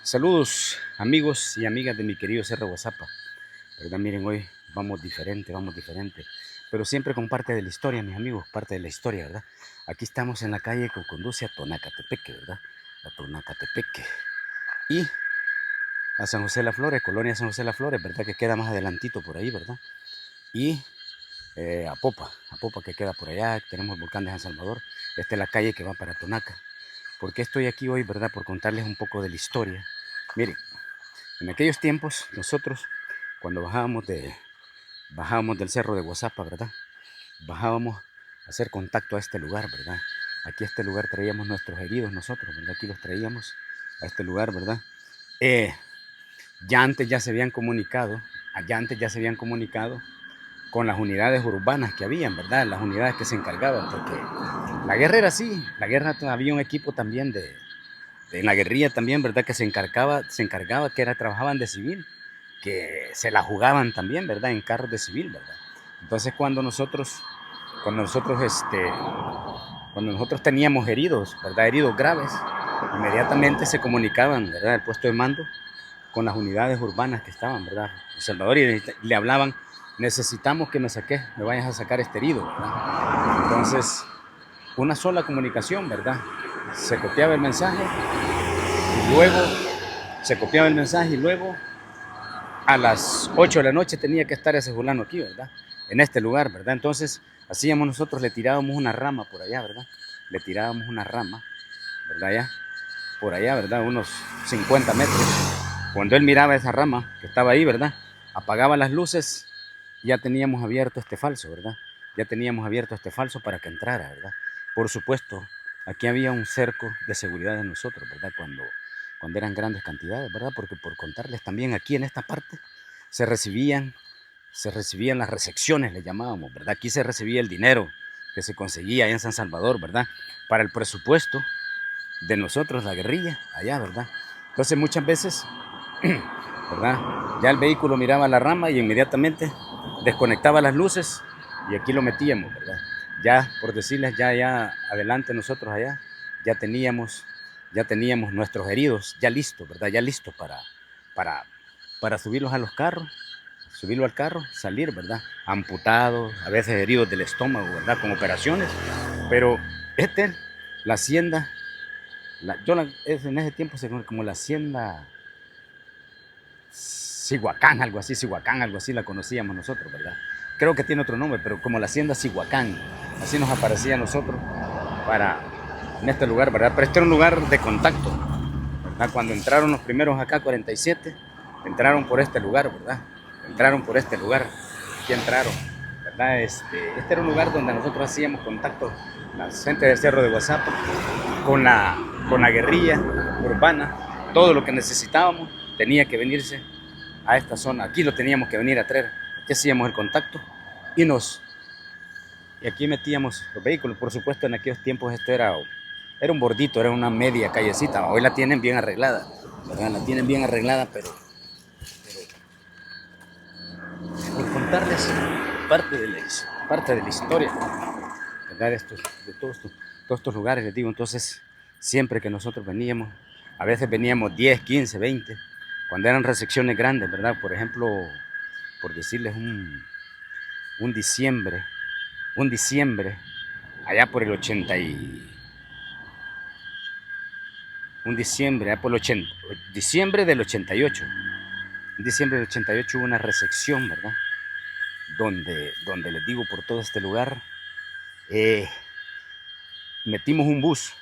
Saludos amigos y amigas de mi querido Cerro Guazapa. ¿Verdad? Miren, hoy vamos diferente. Pero siempre con parte de la historia, mis amigos, parte de la historia, ¿verdad? Aquí estamos en la calle que conduce a Tonacatepeque, ¿verdad? A Tonacatepeque. Y a San José de las Flores, Colonia San José de las Flores, ¿verdad? Que queda más adelantito por ahí, ¿verdad? Y a Popa que queda por allá, tenemos el volcán de San Salvador. Esta es la calle que va para Tonaca. ¿Por qué estoy aquí hoy, verdad? Por contarles un poco de la historia. Miren, en aquellos tiempos, nosotros, cuando bajábamos del cerro de Guazapa, ¿verdad? Bajábamos a hacer contacto a este lugar, ¿verdad? Aquí a este lugar traíamos nuestros heridos nosotros, ¿verdad? Aquí los traíamos a este lugar, ¿verdad? Eh, ya antes ya se habían comunicado, allá antes ya se habían comunicado con las unidades urbanas que habían, ¿verdad? Las unidades que se encargaban, porque la guerra era así, la guerra había un equipo también en la guerrilla también, ¿verdad? Que se encargaba que trabajaban de civil, que se la jugaban también, ¿verdad? En carros de civil, ¿verdad? Entonces cuando nosotros, cuando nosotros teníamos heridos, ¿verdad? Heridos graves, inmediatamente se comunicaban, ¿verdad? El puesto de mando con las unidades urbanas que estaban, ¿verdad? En Salvador y le hablaban, necesitamos que me vayas a sacar este herido, ¿verdad? Entonces, una sola comunicación, ¿verdad? Se copiaba el mensaje y luego se copiaba el mensaje y luego a las 8 de la noche tenía que estar ese fulano aquí, ¿verdad? En este lugar, ¿verdad? Entonces hacíamos nosotros, le tirábamos una rama por allá, ¿verdad? Le tirábamos una rama, ¿verdad? Ya, por allá, ¿verdad? Unos 50 metros. Cuando él miraba esa rama que estaba ahí, ¿verdad? Apagaba las luces, ya teníamos abierto este falso, ¿verdad? Ya teníamos abierto este falso para que entrara, ¿verdad? Por supuesto, aquí había un cerco de seguridad de nosotros, ¿verdad? Cuando eran grandes cantidades, ¿verdad? Porque por contarles también aquí en esta parte se recibían, se recibían las recepciones, le llamábamos, ¿verdad? Aquí se recibía el dinero que se conseguía allá en San Salvador, ¿verdad? Para el presupuesto de nosotros, la guerrilla, allá, ¿verdad? Entonces muchas veces, ¿verdad? Ya el vehículo miraba la rama y inmediatamente desconectaba las luces y aquí lo metíamos, ¿verdad? Ya, por decirles, ya adelante nosotros allá, ya teníamos, ya teníamos nuestros heridos ya listos, ¿verdad? Ya listos para, para subirlos a los carros, subirlo al carro, salir, ¿verdad? Amputados, a veces heridos del estómago, ¿verdad? Con operaciones, pero la hacienda, en ese tiempo se conoce como la hacienda Cihuacán, algo así la conocíamos nosotros, ¿verdad? Creo que tiene otro nombre, pero como la hacienda Cihuacán, así nos aparecía a nosotros para, en este lugar, ¿verdad? Pero este era un lugar de contacto, ¿verdad? Cuando entraron los primeros acá, 47, entraron por este lugar, ¿verdad? Entraron por este lugar, aquí entraron, ¿verdad? Este era un lugar donde nosotros hacíamos contacto, la gente del Cerro de Guazapa, con la guerrilla urbana, todo lo que necesitábamos tenía que venirse a esta zona, aquí lo teníamos que venir a traer, aquí hacíamos el contacto y y aquí metíamos los vehículos. Por supuesto, en aquellos tiempos esto era un bordito, era una media callecita, hoy la tienen bien arreglada, ¿verdad? La tienen bien arreglada, pero por contarles parte de la historia, ¿verdad? De todos estos lugares, les digo. Entonces, siempre que nosotros veníamos, a veces veníamos 10, 15, 20, cuando eran recepciones grandes, ¿verdad? Por ejemplo, por decirles un diciembre, un diciembre, allá por el 80 y... Un diciembre, allá por el 80, diciembre del 88. En diciembre del 88 hubo una recepción, ¿verdad? Donde les digo, por todo este lugar, eh, metimos un bus,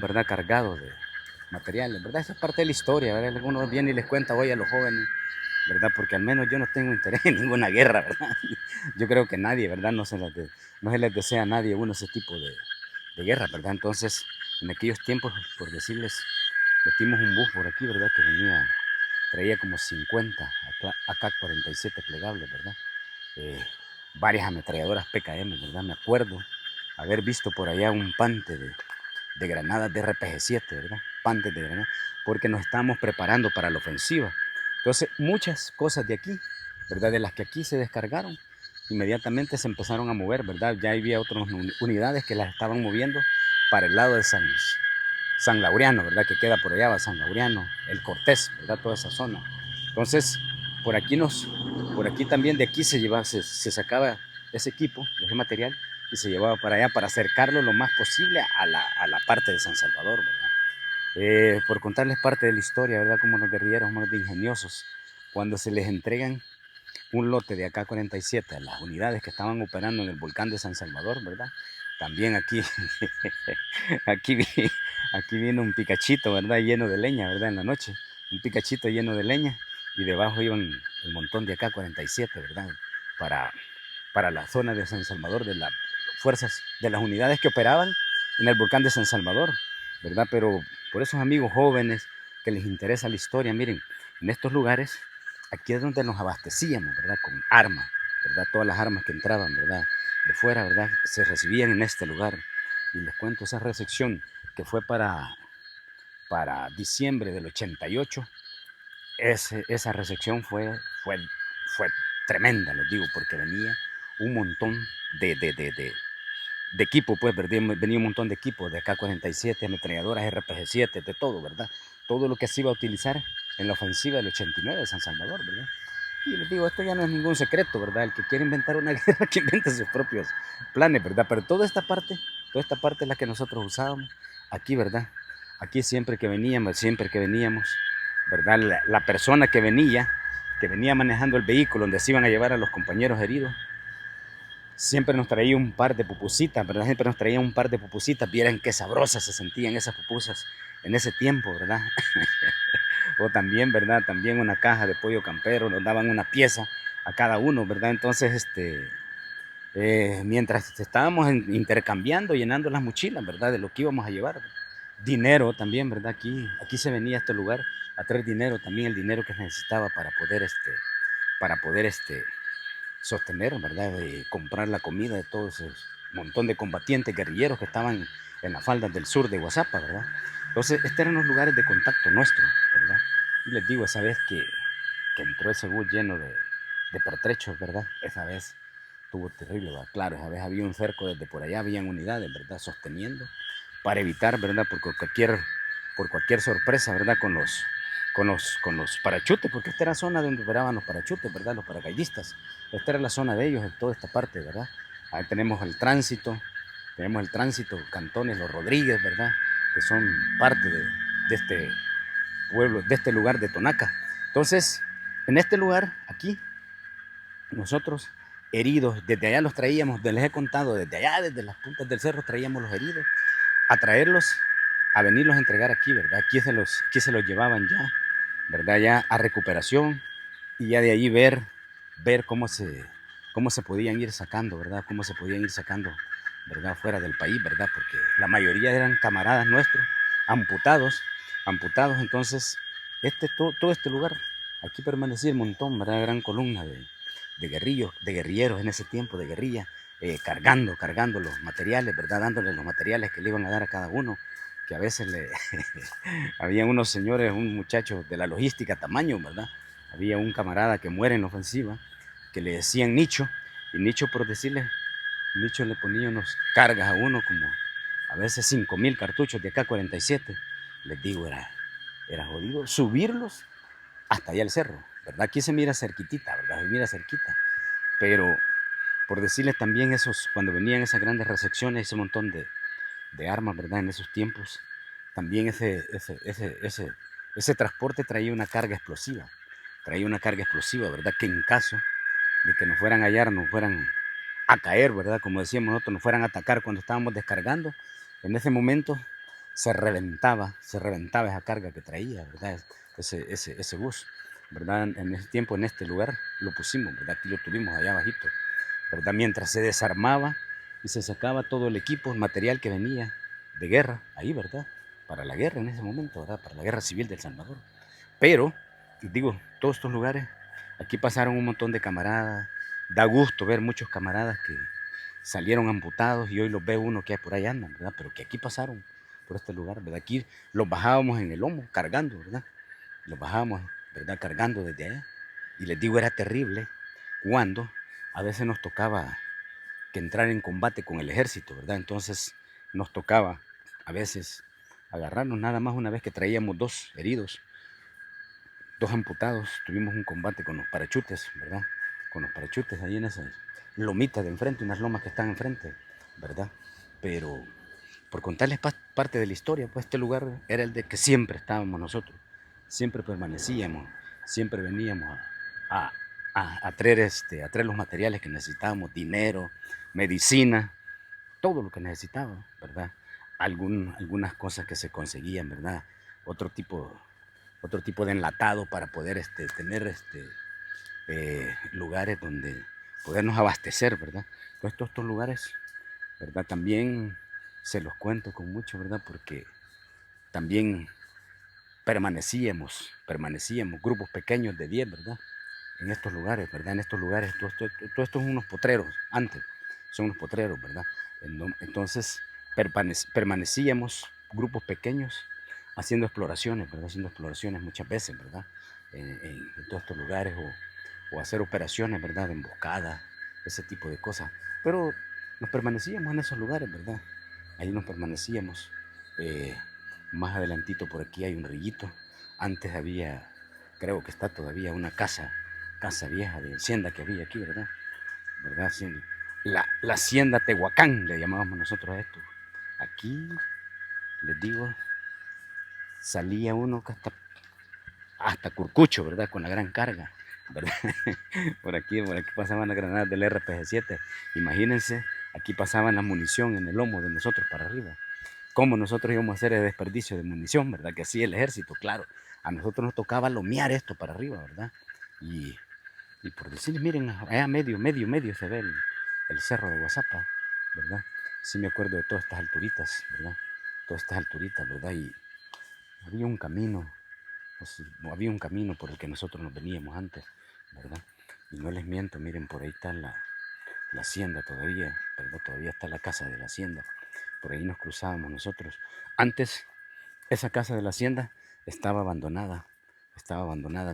¿verdad? Cargado de materiales, ¿verdad? Esa es parte de la historia, ¿verdad? Algunos vienen y les cuenta hoy a los jóvenes, ¿verdad? Porque al menos yo no tengo interés en ninguna guerra, ¿verdad? Yo creo que nadie, ¿verdad? No se les desea a nadie uno ese tipo de guerra, ¿verdad? Entonces, en aquellos tiempos, por decirles, metimos un bus por aquí, ¿verdad? Traía como 50 AK-47 plegables, ¿verdad? Eh, Varias ametralladoras PKM, ¿verdad? Me acuerdo haber visto por allá un pante de granadas de RPG-7, ¿verdad? Pantes de granadas, porque nos estábamos preparando para la ofensiva. Entonces, muchas cosas de aquí, ¿verdad? De las que aquí se descargaron, inmediatamente se empezaron a mover, ¿verdad? Ya había otras unidades que las estaban moviendo para el lado de San Laureano, ¿verdad? Que queda por allá, va San Laureano, el Cortés, ¿verdad? Toda esa zona. Entonces, por aquí, por aquí también de aquí se sacaba ese equipo, ese material, y se llevaba para allá para acercarlo lo más posible a la parte de San Salvador, ¿verdad? Por contarles parte de la historia, ¿verdad? Como los guerrilleros somos de ingeniosos, cuando se les entregan un lote de AK-47 a las unidades que estaban operando en el volcán de San Salvador, ¿verdad? También aquí, aquí, aquí vino un picachito, ¿verdad? Lleno de leña, ¿verdad? En la noche, un picachito lleno de leña y debajo iban un montón de AK-47, ¿verdad? Para, para la zona de San Salvador, de las fuerzas, de las unidades que operaban en el volcán de San Salvador, ¿verdad? Pero por esos amigos jóvenes que les interesa la historia, miren, en estos lugares, aquí es donde nos abastecíamos, ¿verdad? Con armas, ¿verdad? Todas las armas que entraban, ¿verdad? De fuera, ¿verdad? Se recibían en este lugar. Y les cuento esa recepción que fue para diciembre del 88. Esa recepción fue tremenda, les digo, porque venía un montón de equipo, pues, ¿verdad? Venía un montón de equipos de AK-47, ametralladoras, RPG-7, de todo, ¿verdad? Todo lo que se iba a utilizar en la ofensiva del 89 de San Salvador, ¿verdad? Y les digo, esto ya no es ningún secreto, ¿verdad? El que quiere inventar una guerra, que invente sus propios planes, ¿verdad? Pero toda esta parte es la que nosotros usábamos aquí, ¿verdad? Aquí siempre que veníamos, ¿verdad? La persona que venía manejando el vehículo donde se iban a llevar a los compañeros heridos, siempre nos traía un par de pupusitas, ¿verdad? Siempre nos traía un par de pupusitas, vieran qué sabrosas se sentían esas pupusas en ese tiempo, ¿verdad? O también, ¿verdad? También una caja de pollo campero, nos daban una pieza a cada uno, ¿verdad? Entonces, mientras estábamos intercambiando, llenando las mochilas, ¿verdad? De lo que íbamos a llevar. Dinero también, ¿verdad? Aquí se venía a este lugar a traer dinero, también el dinero que se necesitaba para poder, sostener, ¿verdad? De comprar la comida de todo ese montón de combatientes guerrilleros que estaban en las faldas del sur de Guazapa, ¿verdad? Entonces, estos eran los lugares de contacto nuestro, ¿verdad? Y les digo, esa vez que entró ese bus lleno de pertrechos, ¿verdad? Esa vez estuvo terrible, ¿verdad? Claro, esa vez había un cerco desde por allá, habían unidades, ¿verdad? Sosteniendo para evitar, ¿verdad? Por cualquier sorpresa, ¿verdad? Con los parachutes, porque esta era la zona donde operaban los parachutes, ¿verdad? Los paracaidistas. Esta era la zona de ellos, en toda esta parte, ¿verdad? Ahí tenemos el tránsito, cantones, los Rodríguez, ¿verdad? Que son parte de este pueblo, de este lugar de Tonaca. Entonces, en este lugar, aquí, nosotros heridos, desde allá los traíamos, les he contado, desde allá, desde las puntas del cerro, traíamos los heridos, a traerlos, a venirlos a entregar aquí, ¿verdad? Aquí se los llevaban ya, ¿verdad? Ya a recuperación y ya de allí ver cómo se podían ir sacando, ¿verdad? Cómo se podían ir sacando, ¿verdad? Fuera del país, ¿verdad? Porque la mayoría eran camaradas nuestros, amputados, entonces, todo este lugar, aquí permanecía un montón, ¿verdad? Gran columna de guerrilleros en ese tiempo, de guerrilla, cargando los materiales, ¿verdad? Dándole los materiales que le iban a dar a cada uno, que a veces había unos señores, un muchacho de la logística tamaño, ¿verdad? Había un camarada que muere en la ofensiva, que le decían Nicho, y Nicho, por decirle, Nicho le ponía unos cargas a uno como a veces 5,000 cartuchos de AK-47. Les digo, era jodido subirlos hasta allá al cerro, ¿verdad? Aquí se mira cerquitita, ¿verdad? Se mira cerquita, pero por decirles también cuando venían esas grandes recepciones, ese montón de armas, ¿verdad? En esos tiempos, también ese transporte traía una carga explosiva, ¿verdad? Que en caso de que nos fueran a hallar, nos fueran a caer, ¿verdad? Como decíamos nosotros, nos fueran a atacar cuando estábamos descargando, en ese momento se reventaba esa carga que traía, ¿verdad? Ese bus, ¿verdad? En ese tiempo, en este lugar, lo pusimos, ¿verdad? Aquí lo tuvimos allá abajito, ¿verdad? Mientras se desarmaba y se sacaba todo el equipo, el material que venía de guerra, ahí, ¿verdad? Para la guerra en ese momento, ¿verdad? Para la guerra civil del Salvador. Pero, digo, todos estos lugares, aquí pasaron un montón de camaradas, da gusto ver muchos camaradas que salieron amputados y hoy los ve uno que por ahí andan, ¿verdad? Pero que aquí pasaron por este lugar, ¿verdad? Aquí los bajábamos en el lomo, cargando, ¿verdad? Los bajábamos, ¿verdad? Cargando desde allá. Y les digo, era terrible cuando a veces nos tocaba que entrar en combate con el ejército, ¿verdad? Entonces nos tocaba a veces agarrarnos nada más una vez que traíamos 2 heridos, 2 amputados. Tuvimos un combate con los parachutes, ¿verdad? Con los parachutes ahí en esas lomitas de enfrente, unas lomas que están enfrente, ¿verdad? Pero por contarles parte de la historia, pues este lugar era el de que siempre estábamos nosotros, siempre permanecíamos, siempre veníamos a, a traer, a traer los materiales que necesitábamos, dinero, medicina, todo lo que necesitaba, ¿verdad? Algunas cosas que se conseguían, ¿verdad? Otro tipo, otro tipo de enlatado para poder tener lugares donde podernos abastecer, ¿verdad? Pues todos estos lugares, ¿verdad? También se los cuento con mucho, ¿verdad? Porque también permanecíamos grupos pequeños de 10, ¿verdad? En estos lugares, ¿verdad? En estos lugares, todo esto son unos potreros, antes, son unos potreros, ¿verdad? Entonces, permanecíamos grupos pequeños haciendo exploraciones, ¿verdad? Haciendo exploraciones muchas veces, ¿verdad? En todos estos lugares o hacer operaciones, ¿verdad? De emboscada, ese tipo de cosas. Pero nos permanecíamos en esos lugares, ¿verdad? Ahí nos permanecíamos. Eh, Más adelantito por aquí hay un rillito. Antes había, creo que está todavía una casa vieja de hacienda que había aquí, ¿verdad? ¿Verdad? La hacienda Tehuacán le llamábamos nosotros a esto. Aquí, les digo, salía uno que hasta Curcucho, ¿verdad? Con la gran carga, ¿verdad? Por aquí pasaban las granadas del RPG-7. Imagínense, aquí pasaban la munición en el lomo de nosotros para arriba. ¿Cómo nosotros íbamos a hacer el desperdicio de munición, verdad? Que así el ejército, claro. A nosotros nos tocaba lomear esto para arriba, ¿verdad? Y, y por decirles, miren, allá medio se ve el cerro de Guazapa, ¿verdad? Sí me acuerdo de todas estas alturitas, ¿verdad? Todas estas alturitas, ¿verdad? Y había un camino, pues, había un camino por el que nosotros nos veníamos antes, ¿verdad? Y no les miento, miren, por ahí está la hacienda todavía, ¿verdad? Todavía está la casa de la hacienda. Por ahí nos cruzábamos nosotros. Antes, esa casa de la hacienda estaba abandonada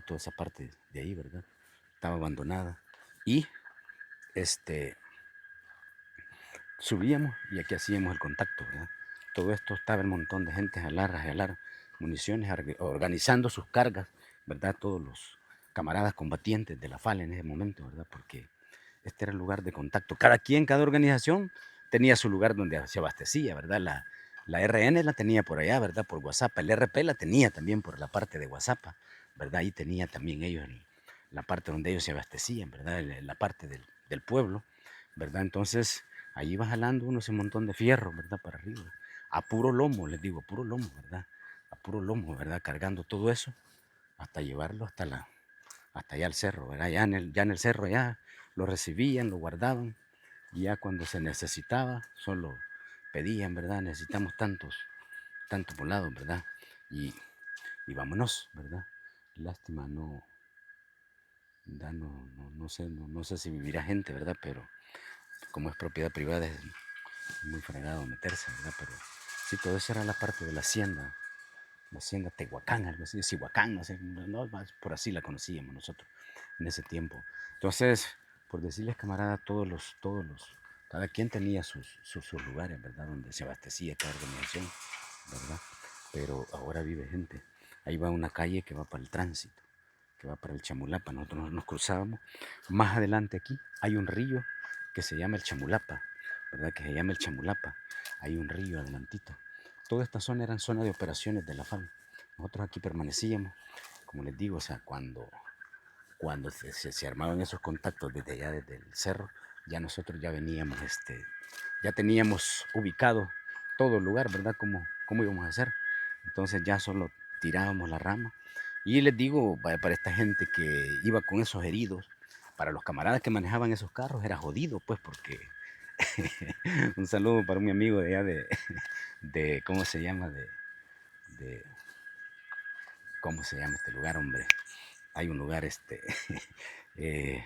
toda esa parte de ahí, ¿verdad? Estaba abandonada. Y este, subíamos y aquí hacíamos el contacto, ¿verdad? Todo esto estaba el montón de gente a jalar municiones, organizando sus cargas, ¿verdad? Todos los camaradas combatientes de la FAL en ese momento, ¿verdad? Porque este era el lugar de contacto. Cada organización tenía su lugar donde se abastecía, ¿verdad? La RN la tenía por allá, ¿verdad? Por WhatsApp. El RP la tenía también por la parte de WhatsApp, ¿verdad? Ahí tenía también ellos la parte donde ellos se abastecían, ¿verdad? La parte del pueblo, ¿verdad? Entonces, ahí iba jalando uno ese montón de fierro, ¿verdad? Para arriba. A puro lomo, les digo, a puro lomo, ¿verdad? A puro lomo, ¿verdad? Cargando todo eso hasta llevarlo hasta allá al cerro, ¿verdad? Ya en el cerro ya lo recibían, lo guardaban, y ya cuando se necesitaba, solo pedían, ¿verdad? Necesitamos tantos volados, ¿verdad? Y, y vámonos, ¿verdad? Lástima, no sé si vivirá gente, ¿verdad? Pero como es propiedad privada es muy fregado meterse, ¿verdad? Pero sí, todo eso era la parte de la hacienda Tehuacán, algo así, Cihuacán, no sé, no, por así la conocíamos nosotros en ese tiempo. Entonces, por decirles, camarada, cada quien tenía sus lugares, ¿verdad? Donde se abastecía cada organización, ¿verdad? Pero ahora vive gente. Ahí va una calle que va para el tránsito, que va para el Chamulapa. Nosotros nos cruzábamos. Más adelante aquí hay un río que se llama el Chamulapa, ¿verdad? Que se llama el Chamulapa. Hay un río adelantito. Toda esta zona eran zona de operaciones de la FAL. Nosotros aquí permanecíamos, como les digo, o sea, cuando se armaban esos contactos desde allá, desde el cerro, ya nosotros ya veníamos, ya teníamos ubicado todo el lugar, ¿verdad? ¿Cómo íbamos a hacer? Entonces ya solo tirábamos la rama. Y les digo, para esta gente que iba con esos heridos, para los camaradas que manejaban esos carros era jodido, pues, porque un saludo para mi amigo de allá de ¿cómo se llama? De, ¿Cómo se llama este lugar, hombre? Hay un lugar, eh,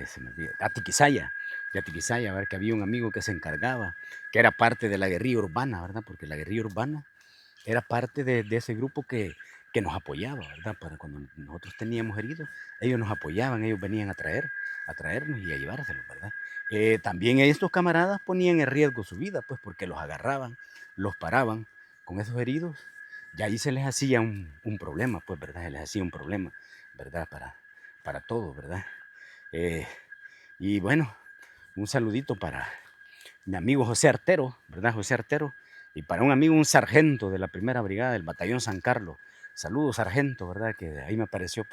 se me olvida, de Atiquizaya, a ver, que había un amigo que se encargaba, que era parte de la guerrilla urbana, ¿verdad? Porque la guerrilla urbana era parte de ese grupo que nos apoyaba, ¿verdad? Para cuando nosotros teníamos heridos, ellos nos apoyaban, ellos venían a traernos y a llevárselos, ¿verdad? También estos camaradas ponían en riesgo su vida, pues porque los agarraban, los paraban, con esos heridos, ya ahí se les hacía un problema, pues, ¿verdad? Se les hacía un problema, ¿verdad? Para todo, ¿verdad? Eh, y bueno, un saludito para mi amigo José Artero, ¿verdad? José Artero. Y para un amigo, un sargento de la primera brigada del batallón San Carlos. Saludos, sargento, ¿verdad? Que ahí me apareció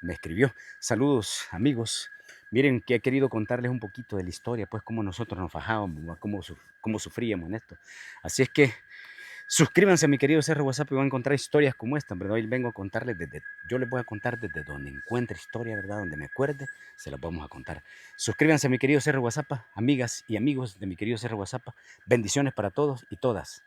me escribió. Saludos, amigos. Miren que he querido contarles un poquito de la historia, pues cómo nosotros nos fajábamos, cómo sufríamos en esto. Así es que suscríbanse a mi querido CR WhatsApp y van a encontrar historias como esta, ¿verdad? Hoy vengo a contarles yo les voy a contar desde donde encuentre historia, ¿verdad? Donde me acuerde, se las vamos a contar. Suscríbanse a mi querido CR WhatsApp, amigas y amigos de mi querido CR WhatsApp. Bendiciones para todos y todas.